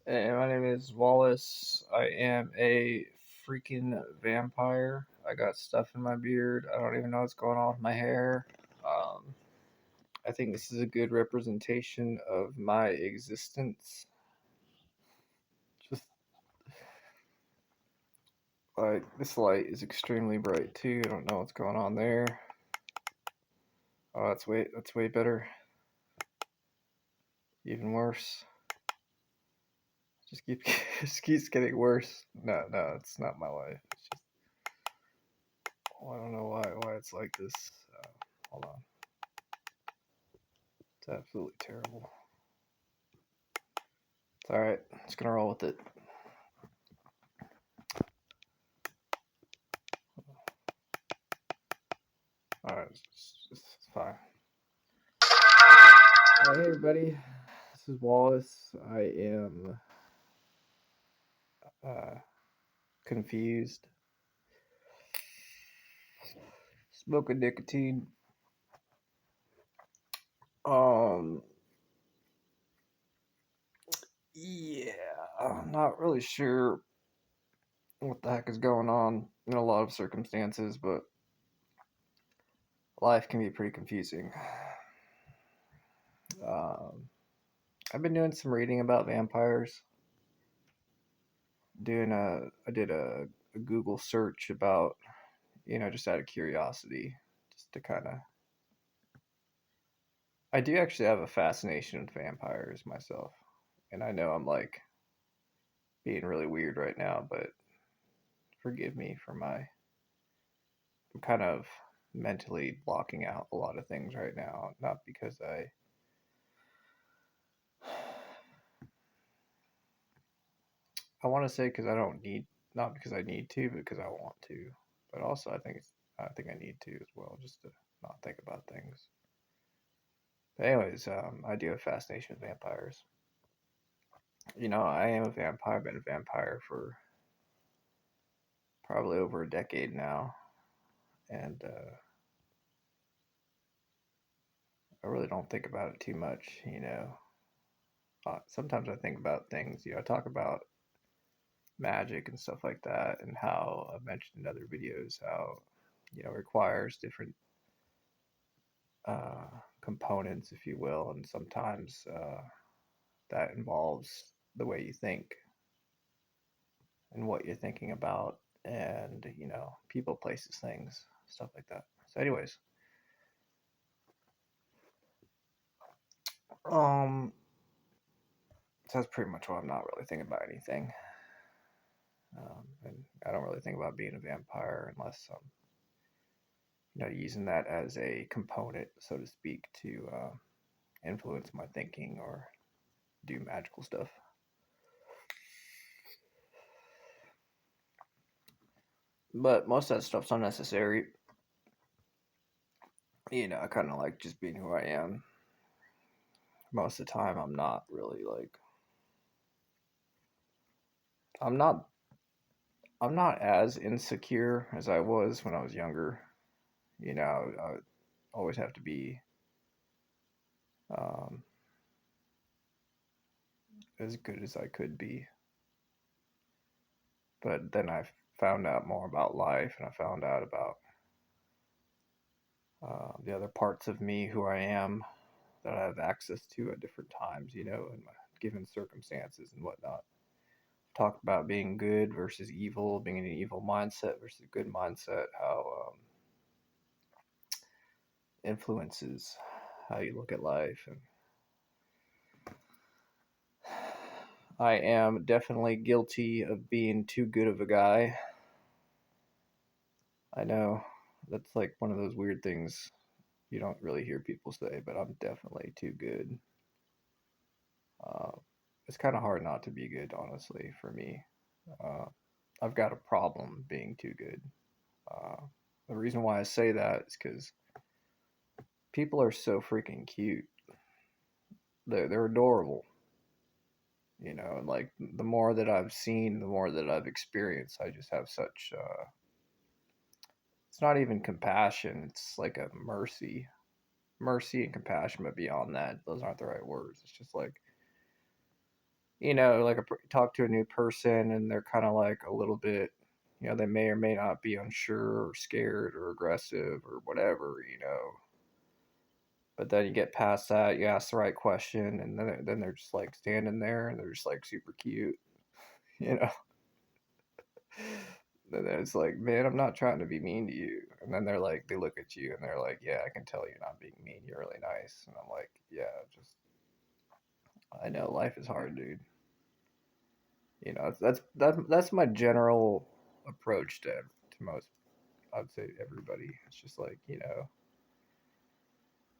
Hey, my name is Wallace. I am a freaking vampire. I got stuff in my beard. I don't even know what's going on with my hair. Um, I think this is a good representation of my existence. Just like this light is extremely bright too. I don't know what's going on there. Oh, that's way better. Even worse. Just keep just keeps getting worse. No, it's not my life. It's just I don't know why it's like this. Hold on. It's absolutely terrible. It's alright. Just gonna roll with it. Alright, it's fine. Hey everybody, this is Wallace. I am uh, confused. Smoking nicotine. Um, yeah, I'm not really sure what the heck is going on in a lot of circumstances, but life can be pretty confusing. Um, I've been doing some reading about vampires. I did a Google search about, just out of curiosity, just to kind of. I do actually have a fascination with vampires myself, and I know I'm like being really weird right now, but forgive me for my. I'm kind of mentally blocking out a lot of things right now, not because I want to say because I don't need, not because I need to, but because I want to. But also, I think I need to as well, just to not think about things. But anyways, I do have a fascination with vampires. I am a vampire. I've been a vampire for probably over a decade now, and I really don't think about it too much. Sometimes I think about things. I talk about magic and stuff like that, and how I've mentioned in other videos how it requires different uh, components, if you will, and sometimes that involves the way you think and what you're thinking about, and people, places, things, stuff like that. So, anyways, um, so that's pretty much why I'm not really thinking about anything. And I don't really think about being a vampire unless I'm using that as a component, so to speak, to influence my thinking or do magical stuff. But most of that stuff's unnecessary. I kind of like just being who I am. Most of the time, I'm not really like I'm not I'm not as insecure as I was when I was younger. I would always have to be um, as good as I could be. But then I found out more about life, and I found out about the other parts of me, who I am, that I have access to at different times, in my given circumstances and whatnot. Talked about being good versus evil, being in an evil mindset versus a good mindset, how influences how you look at life. And I am definitely guilty of being too good of a guy. I know that's like one of those weird things you don't really hear people say, but I'm definitely too good. Uh, it's kind of hard not to be good, honestly, for me. Uh, I've got a problem being too good. Uh, the reason why I say that is because people are so freaking cute. They're adorable, and like the more that I've seen, the more that I've experienced, I just have such. It's not even compassion. It's like a mercy and compassion, but beyond that, those aren't the right words. It's just like like talk to a new person and they're kind of like a little bit, they may or may not be unsure or scared or aggressive or whatever. But then you get past that, you ask the right question, and then they're just like standing there and they're just like super cute, you know. Then it's like, man, I'm not trying to be mean to you. And then they're like, they look at you and they're like, yeah, I can tell you're not being mean. You're really nice. And I'm like, yeah, just I know life is hard, dude. That's my general approach to most, I'd say everybody. It's just like,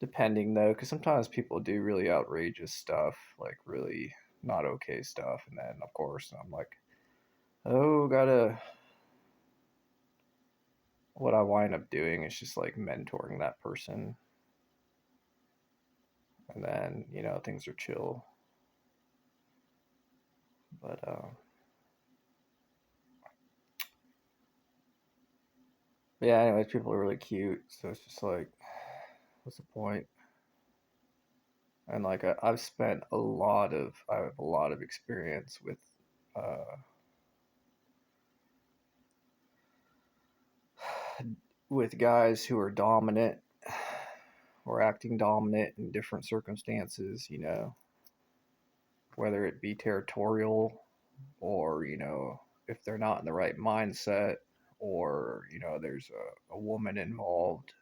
depending though, because sometimes people do really outrageous stuff, like really not okay stuff, and then of course I'm like, oh, gotta. What I wind up doing is just like mentoring that person, and then things are chill. But yeah, anyways, people are really cute, so it's just like, what's the point? And like I have a lot of experience uh, with guys who are dominant or acting dominant in different circumstances. Whether it be territorial or if they're not in the right mindset or there's a woman involved.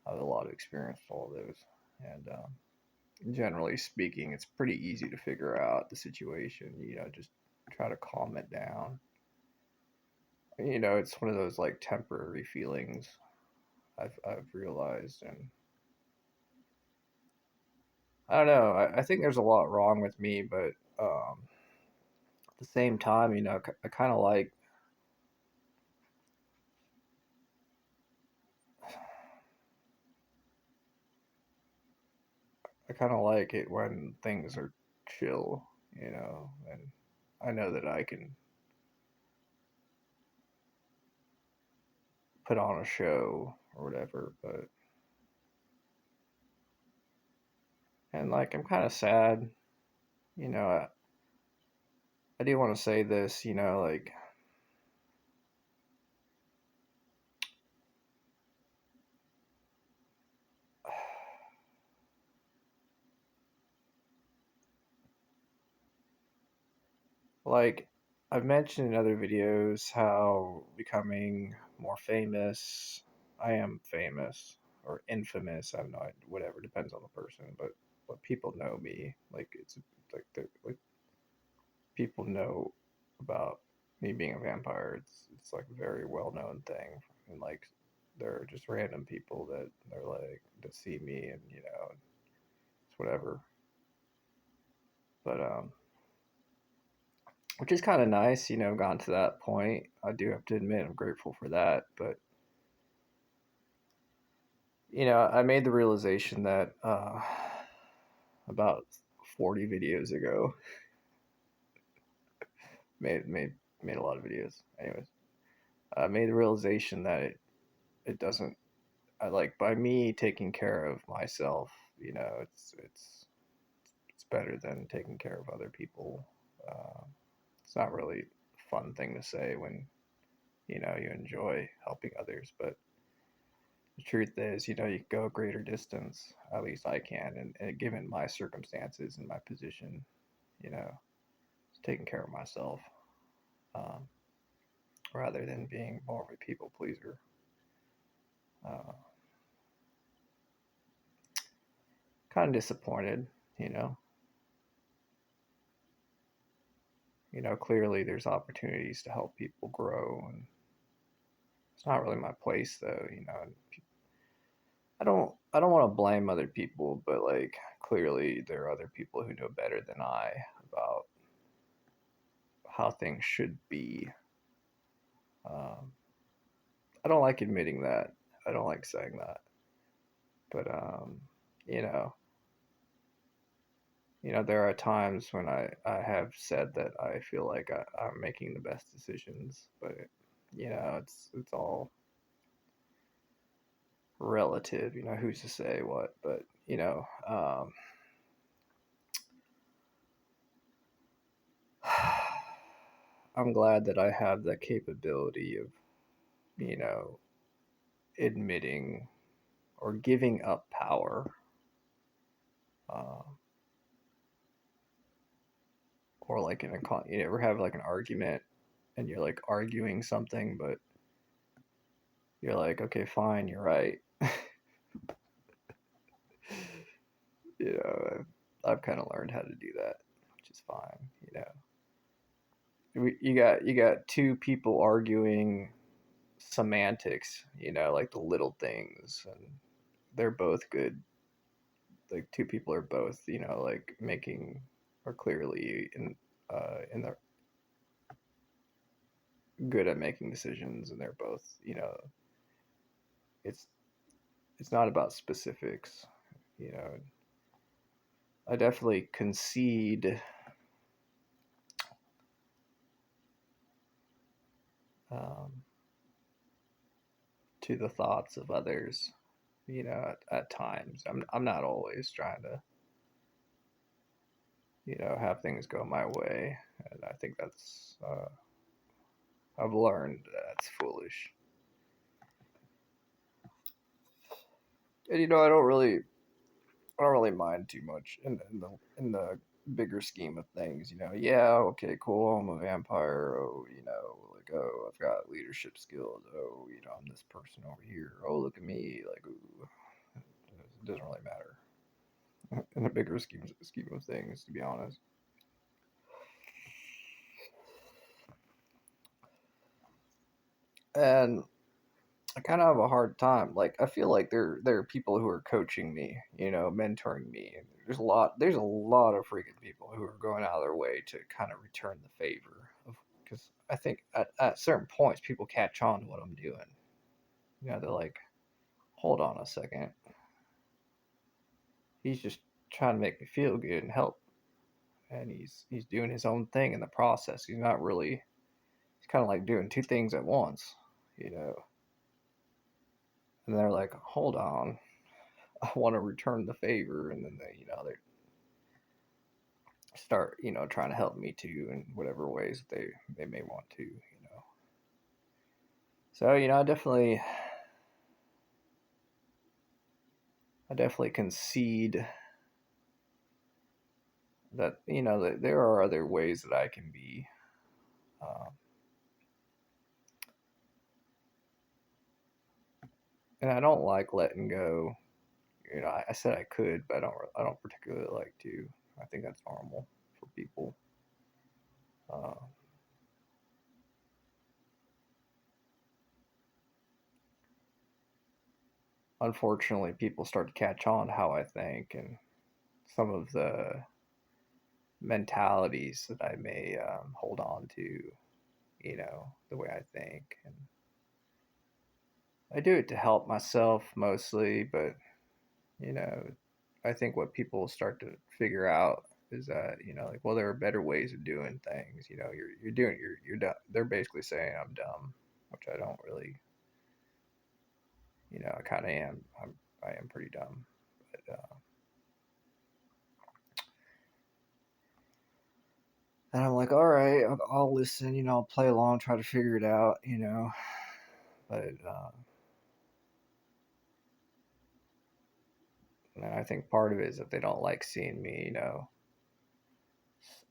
I have a lot of experience with all those, and generally speaking, it's pretty easy to figure out the situation. Just try to calm it down. It's one of those like temporary feelings. I've realized, and I don't know. I think there's a lot wrong with me, but at the same time, I kind of like. I kind of like it when things are chill, and I know that I can put on a show or whatever, but and like I'm kind of sad, you know. I do want to say this, like like I've mentioned in other videos how becoming more famous, I am famous or infamous. I'm not, whatever, depends on the person, but people know me. Like it's like like people know about me being a vampire. It's like a very well known thing, and like there are just random people that they're like that see me, and it's whatever. But which is kind of nice, gotten to that point. I do have to admit, I'm grateful for that. But I made the realization that about 40 videos ago, made made made a lot of videos. Anyways, I made the realization that it doesn't. I like by me taking care of myself. It's better than taking care of other people. Uh, it's not really a fun thing to say when you enjoy helping others, but the truth is, you can go a greater distance. At least I can, and given my circumstances and my position, taking care of myself um, rather than being more of a people pleaser. Uh, kind of disappointed, you know. Clearly there's opportunities to help people grow, and it's not really my place, though. I don't want to blame other people, but like clearly there are other people who know better than I about how things should be. Um, I don't like admitting that. I don't like saying that, but you know, there are times when I have said that I feel like I'm making the best decisions, but it's all relative. Who's to say what? But I'm glad that I have the capability of, you know, admitting or giving up power, uh, or like in a you ever have like an argument and you're like arguing something, but you're like, okay, fine, you're right. You know, I've kind of learned how to do that, which is fine. You know, you got two people arguing semantics. You know, like the little things, and they're both good. Like two people are both, you know, like making or clearly in the good at making decisions, and they're both, you know, it's it's not about specifics. You know, I definitely concede um, to the thoughts of others. You know, at times, I'm not always trying to, you know, have things go my way, and I think that's I've learned that's foolish. And you know, I don't really mind too much in the bigger scheme of things. You know, yeah, okay, cool. I'm a vampire. Oh, you know, like oh, I've got leadership skills. Oh, you know, I'm this person over here. Oh, look at me. Like, ooh, it doesn't really matter in the bigger scheme of things, to be honest. And I kind of have a hard time. Like, I feel like there are people who are coaching me, you know, mentoring me. And there's a lot of freaking people who are going out of their way to kind of return the favor of, because I think at certain points people catch on to what I'm doing. You know, they're like, hold on a second, he's just trying to make me feel good and help, and he's doing his own thing in the process. He's not really. He's kind of like doing two things at once, you know. And they're like, hold on, I want to return the favor, and then they, you know, they start, you know, trying to help me too in whatever ways they may want to, you know. So, you know, I definitely concede that, you know, that there are other ways that I can be, um, and I don't like letting go. You know, I said I could, but I don't particularly like to. I think that's normal for people. Uh, Unfortunately, people start to catch on to how I think and some of the mentalities that I may hold on to, you know, the way I think. And I do it to help myself mostly, but, you know, I think what people start to figure out is that, you know, like, well, there are better ways of doing things. You know, you're dumb. They're basically saying I'm dumb, which I don't really, you know, I kind of am. I am pretty dumb. But, and I'm like, all right, I'll listen, you know, I'll play along, try to figure it out, you know. But and I think part of it is that they don't like seeing me, you know,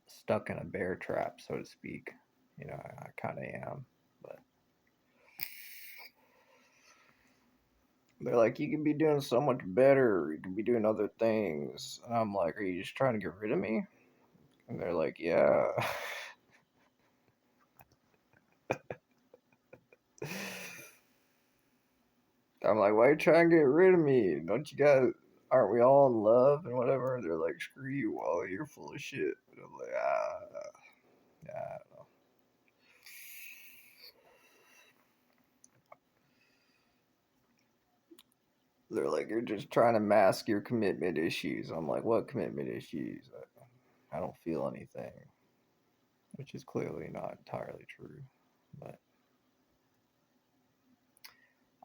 stuck in a bear trap, so to speak. You know, I kind of am. But they're like, you can be doing so much better. You can be doing other things. And I'm like, are you just trying to get rid of me? And they're like, yeah. I'm like, why are you trying to get rid of me? Don't you guys, aren't we all in love and whatever? They're like, screw you, Wally, you're full of shit. And I'm like, yeah. They're like, you're just trying to mask your commitment issues. I'm like, what commitment issues? I don't feel anything, which is clearly not entirely true. But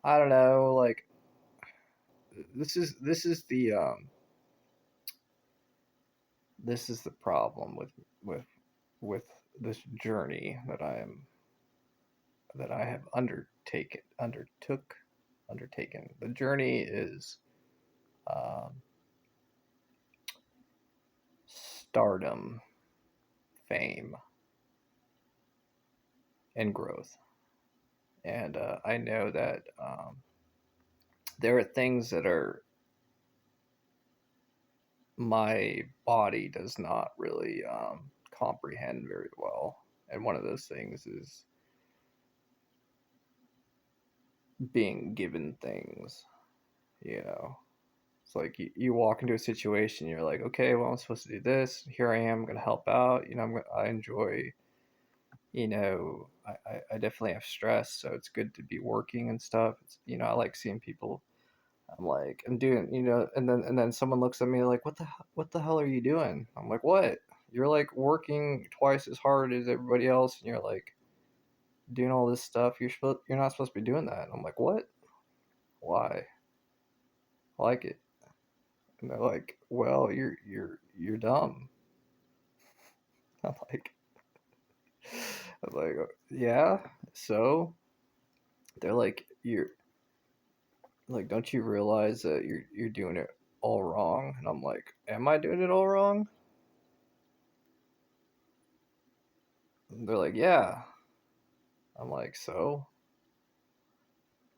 I don't know. Like, this is the problem with with this journey that I have undertaken. The journey is um, stardom, fame, and growth. And I know that there are things that are my body does not really comprehend very well. And one of those things is being given things, you know. It's like you walk into a situation, you're like, okay, well, I'm supposed to do this. Here I am, I'm going to help out. I enjoy, I definitely have stress, so it's good to be working and stuff. I like seeing people. I'm like, I'm doing, and then someone looks at me like, what the hell are you doing? I'm like, what? You're like working twice as hard as everybody else, and you're like doing all this stuff. You're not supposed to be doing that. And I'm like, what? Why? I like it. And they're like, well, you're dumb. I'm like, yeah. So they're like, you're like, don't you realize that you're doing it all wrong? And I'm like, am I doing it all wrong? And they're like, yeah. I'm like, so?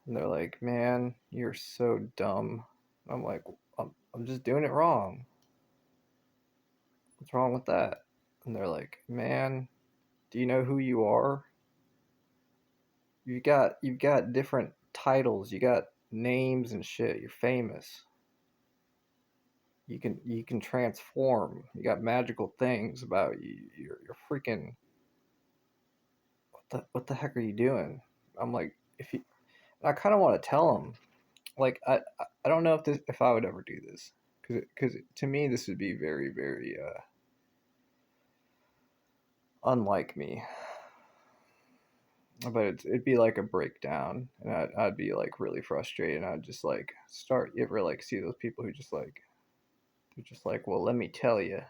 And they're like, man, you're so dumb. I'm like, I'm just doing it wrong. What's wrong with that? And they're like, man, do you know who you are? You've got different titles. You got names and shit. You're famous. You can transform. You got magical things about you. You're freaking. What the heck are you doing? I'm like, if you. I kind of want to tell them. Like I don't know if I would ever do this because to me this would be very very unlike me. But it'd be like a breakdown, and I'd be like really frustrated. And I'd just like start. You ever like see those people who just like they're just like, well, let me tell you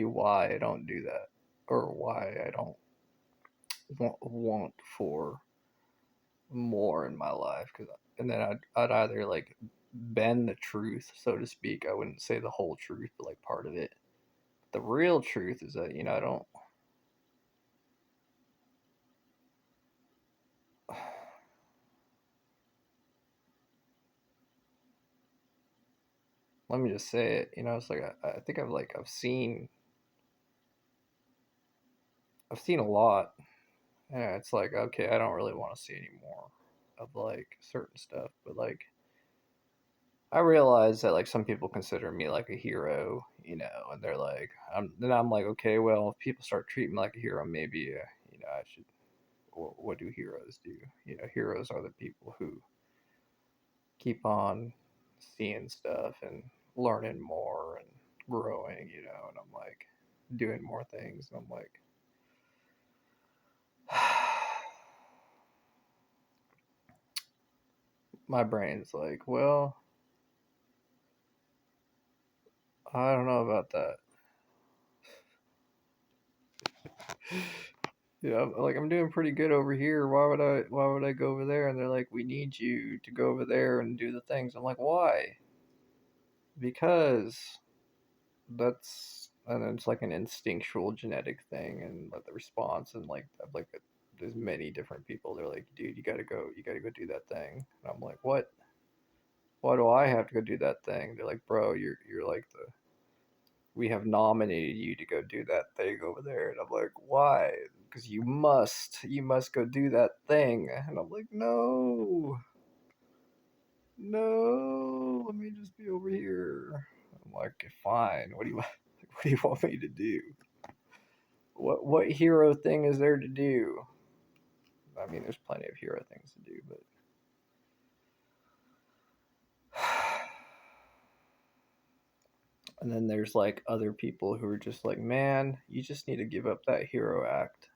why I don't do that, or why I don't want for more in my life. And then I'd either like bend the truth, so to speak. I wouldn't say the whole truth, but like part of it. The real truth is that I don't. Let me just say it. It's like I think I've seen a lot. And it's like, okay, I don't really want to see any more of like certain stuff, but like I realize that like some people consider me like a hero, and they're like, then I'm like, okay, well, if people start treating me like a hero, maybe, I should. What do heroes do? Heroes are the people who keep on seeing stuff and learning more and growing, and I'm like doing more things, and I'm like, my brain's like, well, I don't know about that. Like I'm doing pretty good over here. Why would I go over there? And they're like, we need you to go over there and do the things. I'm like, why? Because and it's like an instinctual genetic thing, and like the response, and like there's many different people. They're like, dude, you gotta go do that thing. And I'm like, what? Why do I have to go do that thing? They're like, bro, you're like we have nominated you to go do that thing over there. And I'm like, why? Because you must go do that thing. And I'm like, no, no, let me just be over here. I'm like, fine. What do you what do you want me to do? What hero thing is there to do? I mean, there's plenty of hero things to do, but and then there's like other people who are just like, man, you just need to give up that hero act.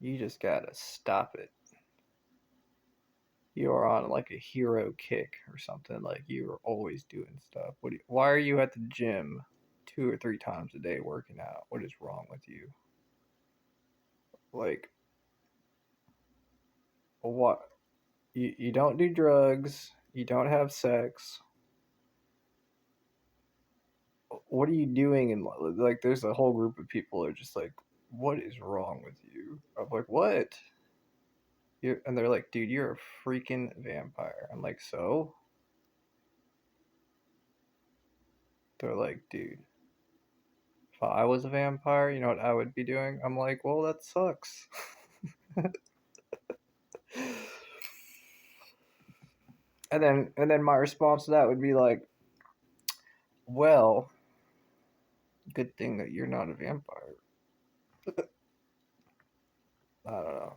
You just gotta stop it. You are on like a hero kick or something. Like you are always doing stuff. Why are you at the gym 2 or 3 times a day working out. What is wrong with you? Like, what? You don't do drugs. You don't have sex. What are you doing? And like, there's a whole group of people that are just like, what is wrong with you? I'm like, what? And they're like, dude, you're a freaking vampire. I'm like, so? They're like, dude, if I was a vampire, you know what I would be doing? I'm like, well, that sucks. And then my response to that would be like, well, good thing that you're not a vampire. I don't know.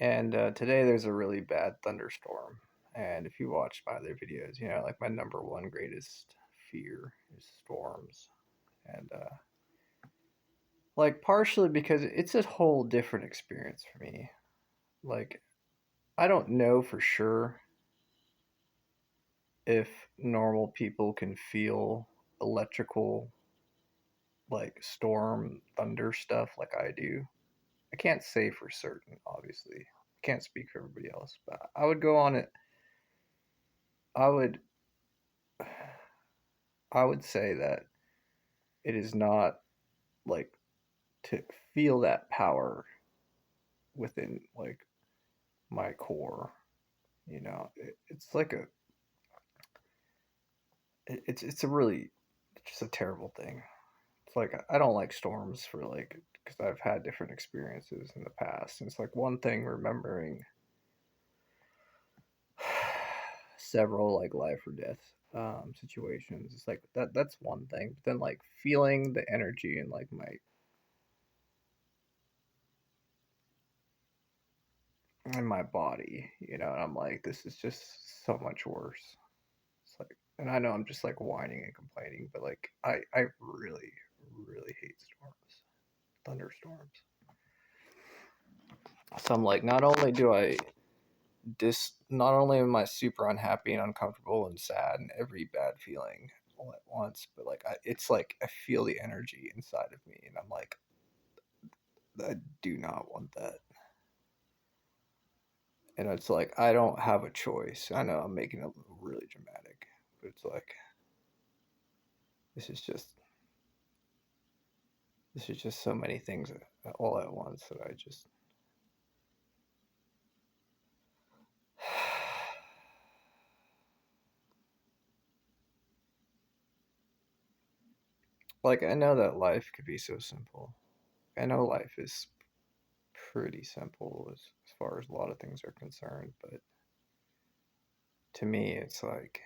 And today there's a really bad thunderstorm. And if you watch my other videos, you know, like my number one greatest fear is storms. And like partially because it's a whole different experience for me. Like I don't know for sure if normal people can feel electrical like storm thunder stuff like I do. I can't say for certain, obviously. I can't speak for everybody else, but I would go on it. I would I would say that it is not like to feel that power within like my core, you know. It's like a it's a really just a terrible thing. It's like I don't like storms for like because I've had different experiences in the past. And it's like one thing remembering several like life or death situations. It's like that's one thing. But then like feeling the energy in like my in my body, you know, and I'm like, this is just so much worse. It's like, and I know I'm just like whining and complaining, but like I really really hate storms, thunderstorms. So I'm like, not only do I not only am I super unhappy and uncomfortable and sad and every bad feeling all at once, but like it's like I feel the energy inside of me, and I'm like, I do not want that. And it's like I don't have a choice. I know I'm making it really dramatic, but it's like this is just this is just so many things all at once that I just like I know that life could be so simple. I know life is pretty simple as far as a lot of things are concerned, but to me it's like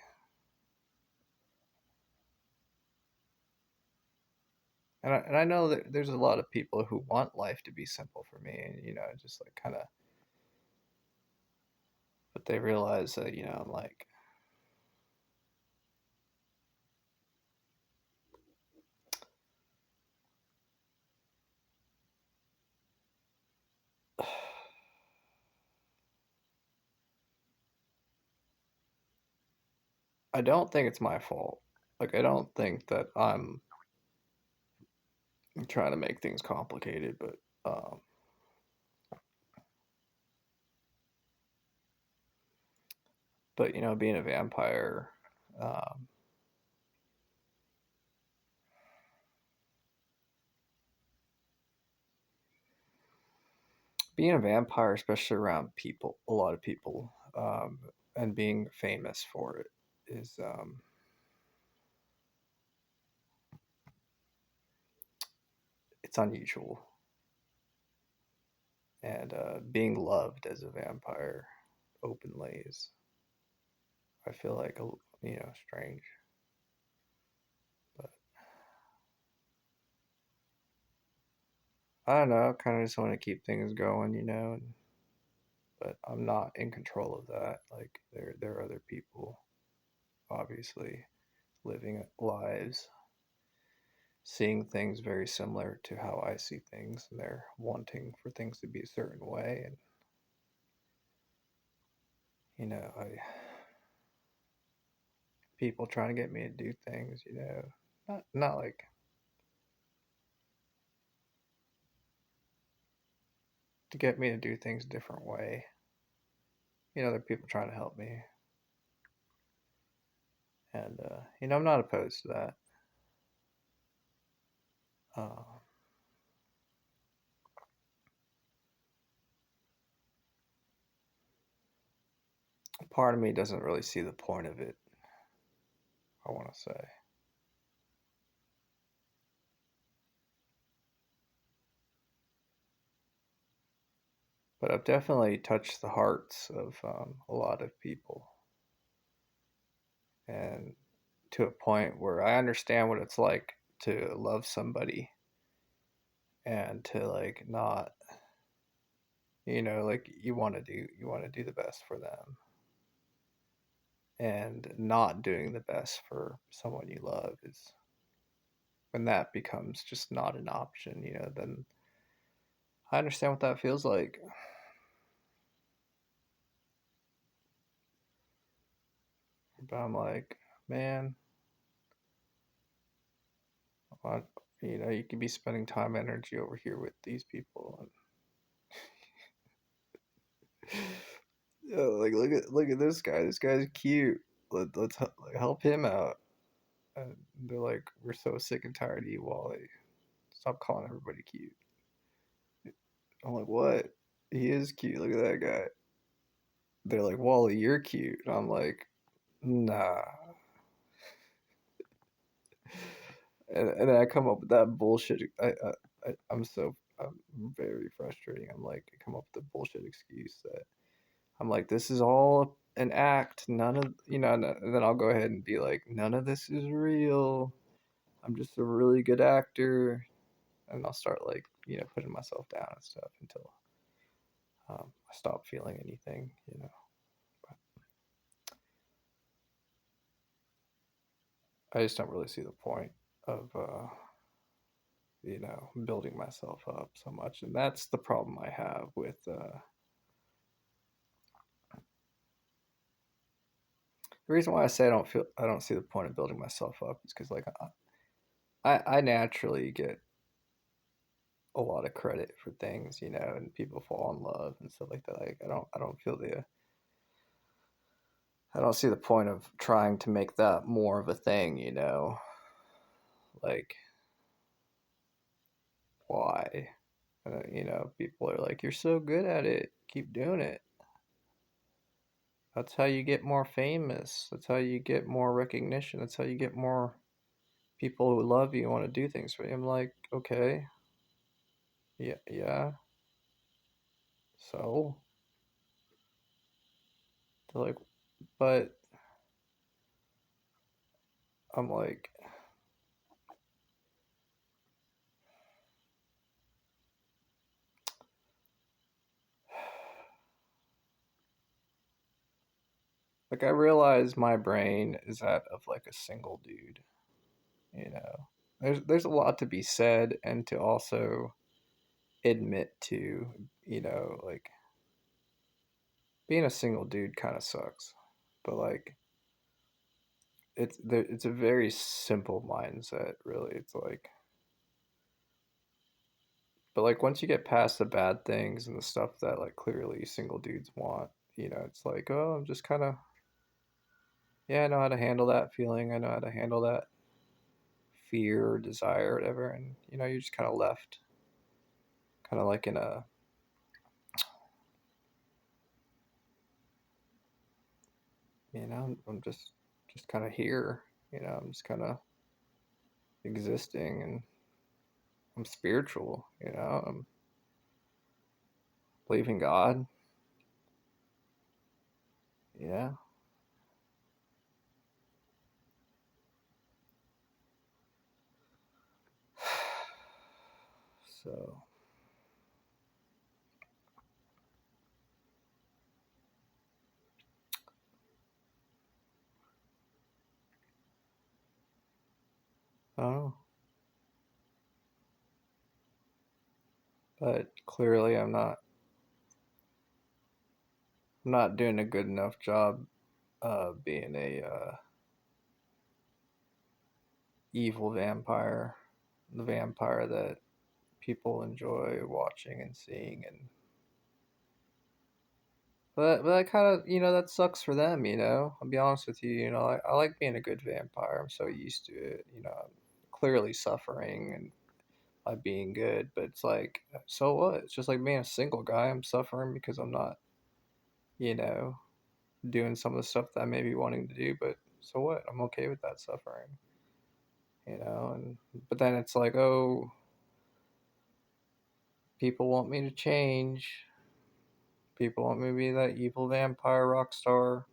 and I know that there's a lot of people who want life to be simple for me, and you know, just like kind of, but they realize that you know, I'm like, I don't think it's my fault. Like, I don't think that I'm trying to make things complicated, but you know, being a vampire, um, being a vampire, especially around people, a lot of people, and being famous for it is, it's unusual. And being loved as a vampire openly is, I feel like, you know, strange. But I don't know. I kind of just want to keep things going, you know. But I'm not in control of that. Like there are other people, obviously, living lives, seeing things very similar to how I see things, and they're wanting for things to be a certain way, and I people trying to get me to do things, not like to get me to do things a different way. There are people trying to help me, and I'm not opposed to that. Uh, Part of me doesn't really see the point of it. I want to say, but I've definitely touched the hearts of a lot of people, and to a point where I understand what it's like to love somebody and to like not, like you want to do the best for them, and not doing the best for someone you love is when that becomes just not an option, then I understand what that feels like. But I'm like, man, I, you could be spending time and energy over here with these people. And like, look at this guy. This guy's cute. Let's help him out. And they're like, we're so sick and tired of you, Wally. Stop calling everybody cute. I'm like, what? He is cute. Look at that guy. They're like, Wally, you're cute. And I'm like, nah. And then I come up with that bullshit. I'm very frustrating. I'm like, I come up with the bullshit excuse that I'm like, this is all an act. None of, and then I'll go ahead and be like, none of this is real. I'm just a really good actor. And I'll start like, putting myself down and stuff until I stop feeling anything. But I just don't really see the point of, building myself up so much. And that's the problem I have with, the reason why I say I don't see the point of building myself up is because like I naturally get a lot of credit for things, and people fall in love and stuff like that. Like I don't see the point of trying to make that more of a thing. Like why? People are like, you're so good at it, keep doing it. That's how you get more famous. That's how you get more recognition. That's how you get more people who love you and want to do things for you. I'm like, okay, yeah, yeah. So they're like, but I'm like I realize my brain is that of like a single dude. You know, there's a lot to be said and to also admit to. Like being a single dude kind of sucks, but like it's a very simple mindset, really. It's like, but like once you get past the bad things and the stuff that like clearly single dudes want, it's like, oh, I'm just kind of, yeah, I know how to handle that feeling. I know how to handle that fear or desire or whatever, and you're just kind of left, kind of like in a, I'm just kind of here. I'm just kind of existing, and I'm spiritual. I'm believing God. Yeah. So, oh, but clearly I'm I'm not doing a good enough job being a evil vampire, the vampire that people enjoy watching and seeing, and but that kind of, that sucks for them. I'll be honest with you. I like being a good vampire. I'm so used to it. I'm clearly suffering and by being good, but it's like, so what? It's just like being a single guy. I'm suffering because I'm not, you know, doing some of the stuff that I may be wanting to do, but so what? I'm okay with that suffering, and but then it's like, oh, people want me to change. People want me to be that evil vampire rock star,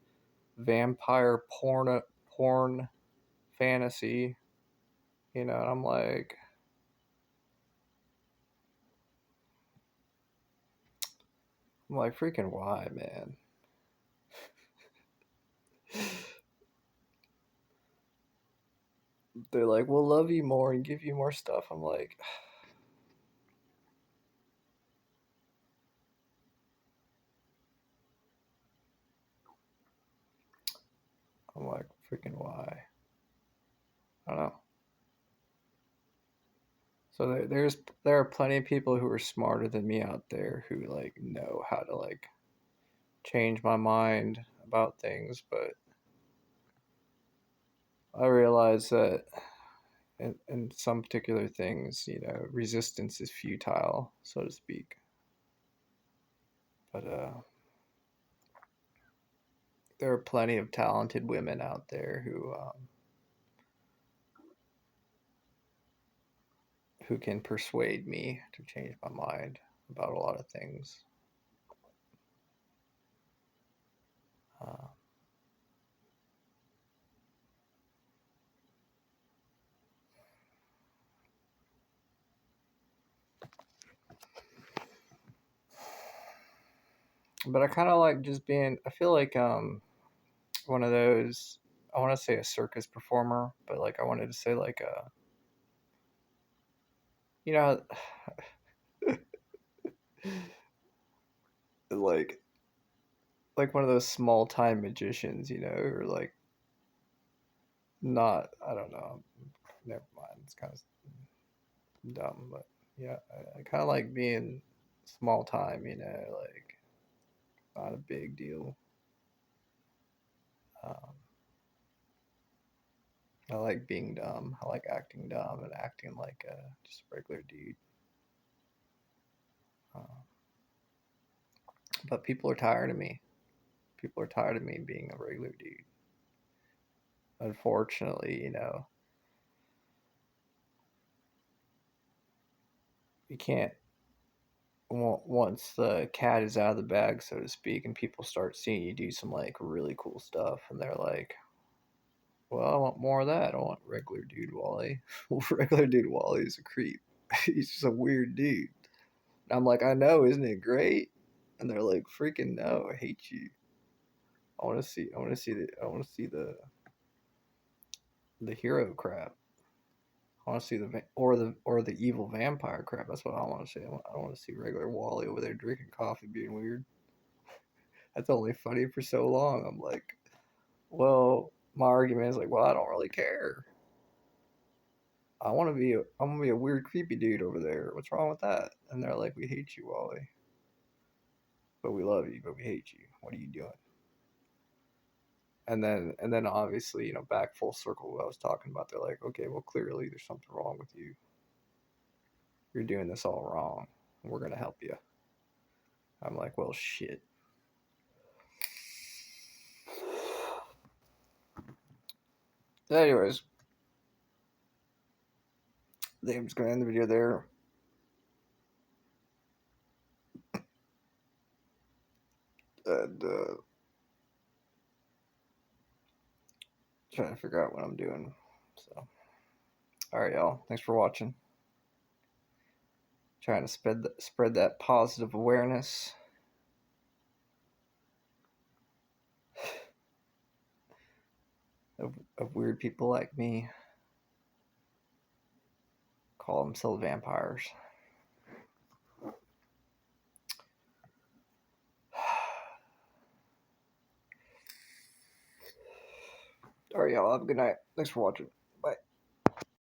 vampire porn fantasy, and I'm like, freaking why, man? They're like, we'll love you more and give you more stuff. I'm like, freaking why? I don't know. So there are plenty of people who are smarter than me out there who like know how to like change my mind about things, but I realize that in some particular things, resistance is futile, so to speak. But there are plenty of talented women out there who can persuade me to change my mind about a lot of things. Uh, but I kind of like just being. I feel like one of those. I want to say a circus performer, but like I wanted to say like a, you know, like one of those small time magicians, or like not. I don't know. Never mind. It's kind of dumb, but yeah, I kind of like being small time. Like not a big deal. Um, I like being dumb. I like acting dumb and acting like just a regular dude. Uh, but people are tired of me. People are tired of me being a regular dude. Unfortunately, you can't. Once the cat is out of the bag, so to speak, and people start seeing you do some like really cool stuff, and they're like, "Well, I want more of that. I want regular dude Wally." Well, regular dude Wally is a creep. He's just a weird dude. And I'm like, I know, isn't it great? And they're like, freaking no, I hate you. I want to see the hero crap. I want to see the evil vampire crap. That's what I want to see. I don't want to see regular Wally over there drinking coffee, being weird. That's only funny for so long. I'm like, well, my argument is like, well, I don't really care. I want to be a weird, creepy dude over there. What's wrong with that? And they're like, we hate you, Wally, but we love you, but we hate you. What are you doing? And then obviously, back full circle what I was talking about. They're like, okay, well, clearly there's something wrong with you. You're doing this all wrong. We're gonna help you. I'm like, well, shit. Anyways, I think I'm just gonna end the video there. And trying to figure out what I'm doing. So, all right, y'all. Thanks for watching. Trying to spread that positive awareness of weird people like me. Call themselves vampires. All right, y'all. Have a good night. Thanks for watching.